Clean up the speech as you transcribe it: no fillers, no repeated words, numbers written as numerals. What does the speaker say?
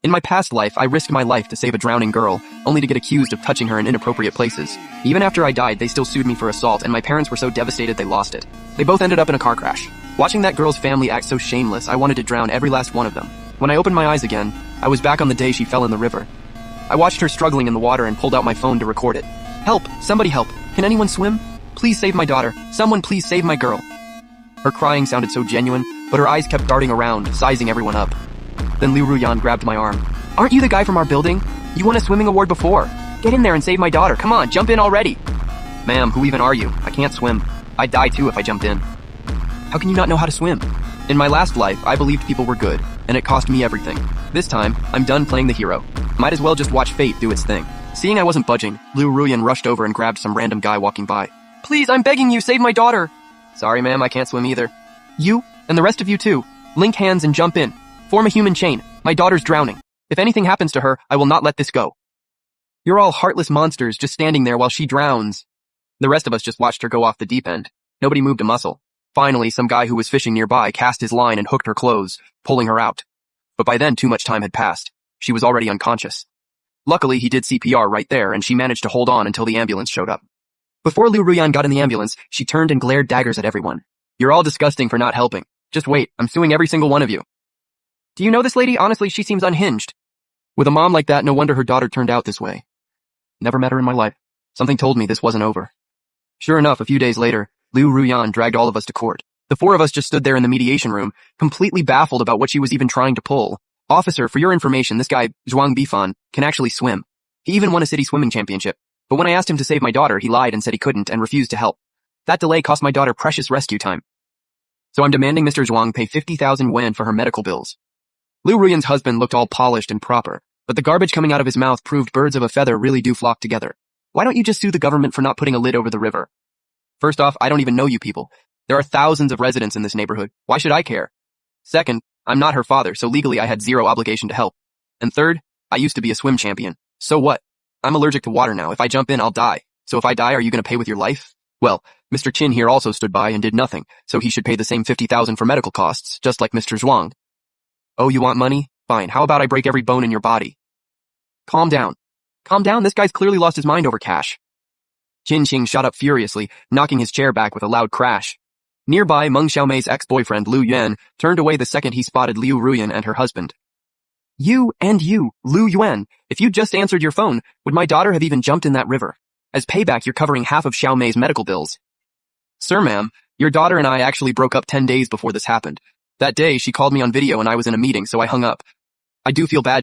In my past life, I risked my life to save a drowning girl, only to get accused of touching her in inappropriate places. Even after I died, they still sued me for assault, and my parents were so devastated they lost it. They both ended up in a car crash. Watching that girl's family act so shameless, I wanted to drown every last one of them. When I opened my eyes again, I was back on the day she fell in the river. I watched her struggling in the water and pulled out my phone to record it. Help! Somebody help! Can anyone swim? Please save my daughter. Someone please save my girl. Her crying sounded so genuine, but her eyes kept darting around, sizing everyone up. Then Liu Ruyan grabbed my arm. Aren't you the guy from our building? You won a swimming award before. Get in there and save my daughter. Come on, jump in already. Ma'am, who even are you? I can't swim. I'd die too if I jumped in. How can you not know how to swim? In my last life, I believed people were good, and it cost me everything. This time, I'm done playing the hero. Might as well just watch fate do its thing. Seeing I wasn't budging, Liu Ruyan rushed over and grabbed some random guy walking by. Please, I'm begging you, save my daughter. Sorry, ma'am, I can't swim either. You, and the rest of you too, link hands and jump in. Form a human chain. My daughter's drowning. If anything happens to her, I will not let this go. You're all heartless monsters just standing there while she drowns. The rest of us just watched her go off the deep end. Nobody moved a muscle. Finally, some guy who was fishing nearby cast his line and hooked her clothes, pulling her out. But by then, too much time had passed. She was already unconscious. Luckily, he did CPR right there, and she managed to hold on until the ambulance showed up. Before Liu Ruyan got in the ambulance, she turned and glared daggers at everyone. You're all disgusting for not helping. Just wait, I'm suing every single one of you. Do you know this lady? Honestly, she seems unhinged. With a mom like that, no wonder her daughter turned out this way. Never met her in my life. Something told me this wasn't over. Sure enough, a few days later, Liu Ruyan dragged all of us to court. The four of us just stood there in the mediation room, completely baffled about what she was even trying to pull. Officer, for your information, this guy, Zhuang Bifan, can actually swim. He even won a city swimming championship. But when I asked him to save my daughter, he lied and said he couldn't and refused to help. That delay cost my daughter precious rescue time. So I'm demanding Mr. Zhuang pay 50,000 yuan for her medical bills. Liu Ruyan's husband looked all polished and proper, but the garbage coming out of his mouth proved birds of a feather really do flock together. Why don't you just sue the government for not putting a lid over the river? First off, I don't even know you people. There are thousands of residents in this neighborhood. Why should I care? Second, I'm not her father, so legally I had zero obligation to help. And third, I used to be a swim champion. So what? I'm allergic to water now. If I jump in, I'll die. So if I die, are you going to pay with your life? Well, Mr. Qin here also stood by and did nothing, so he should pay the same 50,000 for medical costs, just like Mr. Zhuang. Oh, you want money? Fine. How about I break every bone in your body? Calm down. Calm down? This guy's clearly lost his mind over cash. Qin Qing shot up furiously, knocking his chair back with a loud crash. Nearby, Meng Xiaomei's ex-boyfriend Liu Yuan turned away the second he spotted Liu Ruyan and her husband. You, Liu Yuan, if you just answered your phone, would my daughter have even jumped in that river? As payback, you're covering half of Xiaomei's medical bills. Sir, ma'am, your daughter and I actually broke up 10 days before this happened. That day, she called me on video and I was in a meeting, so I hung up. I do feel bad.